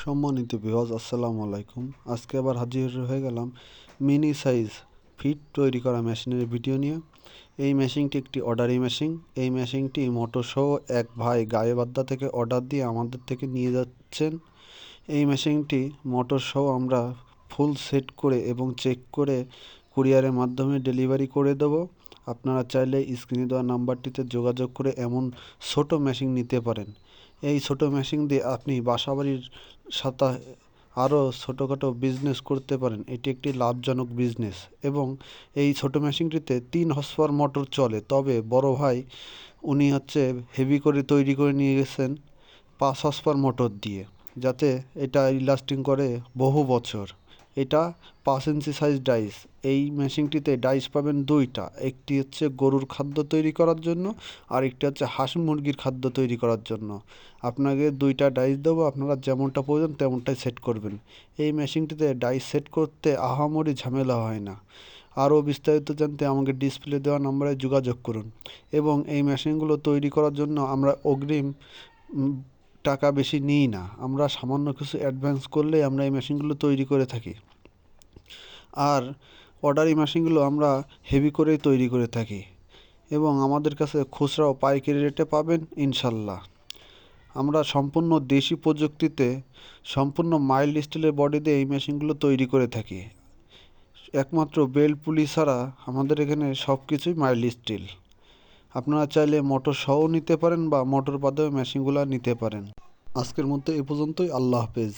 সম্মানিত ভিউয়ার্স, আসসালামু আলাইকুম। আজকে আবার হাজির হয়ে গেলাম মিনি সাইজ ফিট তৈরি করা মেশিনের ভিডিও নিয়ে। এই মেশিনটি একটি অর্ডারি মেশিন। এই মেশিনটি মোটর সহ এক ভাই গাইবান্ধা থেকে অর্ডার দিয়ে আমাদের থেকে নিয়ে যাচ্ছেন। এই মেশিনটি মোটর সহ আমরা ফুল সেট করে এবং চেক করে কুরিয়ারের মাধ্যমে ডেলিভারি করে দেব। আপনারা চাইলে স্ক্রিনে দেওয়া নাম্বারটিতে যোগাযোগ করে এমন ছোট মেশিন নিতে পারেন। এই ছোট মেশিন দিয়ে আপনি বাসাবাড়ির সাথে আরও ছোটোখাটো বিজনেস করতে পারেন। এটি একটি লাভজনক বিজনেস এবং এই ছোট মেশিনটিতে 3 হর্সপাওয়ার মোটর চলে। তবে বড় ভাই উনি হেভি করে তৈরি করে নিয়ে গেছেন 5 হর্সপাওয়ার মোটর দিয়ে, যাতে এটা লাস্টিং করে বহু বছর। এটা 5 ইঞ্চি সাইজ ডাইস। এই মেশিনটিতে ডাইস পাবেন দুইটা, একটি গরুর খাদ্য তৈরি করার জন্য আর একটি হাঁস মুরগির খাদ্য তৈরি করার জন্য। আপনাকে দুইটা ডাইস দেবো, আপনারা যেমনটা প্রয়োজন তেমনটাই সেট করবেন। এই মেশিনটিতে ডাইস সেট করতে আহামরি ঝামেলা হয় না। আরও বিস্তারিত জানতে আমাকে ডিসপ্লে দেওয়া নম্বরে যোগাযোগ করুন। এবং এই মেশিনগুলো তৈরি করার জন্য আমরা অগ্রিম টাকা বেশি নিই না। আমরা সামান্য কিছু অ্যাডভান্স করলেই আমরা এই মেশিনগুলো তৈরি করে থাকি। আর অর্ডারি মেশিনগুলো আমরা হেভি করেই তৈরি করে থাকি এবং আমাদের কাছে খুচরা ও পাইকারি রেটে পাবেন ইনশাল্লাহ। আমরা সম্পূর্ণ দেশি প্রযুক্তিতে সম্পূর্ণ মাইল্ড স্টিলের বডি দিয়ে এই মেশিনগুলো তৈরি করে থাকি। একমাত্র বেল্ট পুলি ছাড়া আমাদের এখানে সব কিছুই মাইল্ড স্টিল। আপনারা চাইলে মোটর সহ নিতে পারেন বা মোটর বাদেও মেশিনগুলো নিতে পারেন। আজকের মধ্যে এ পর্যন্তই। আল্লাহ হাফেজ।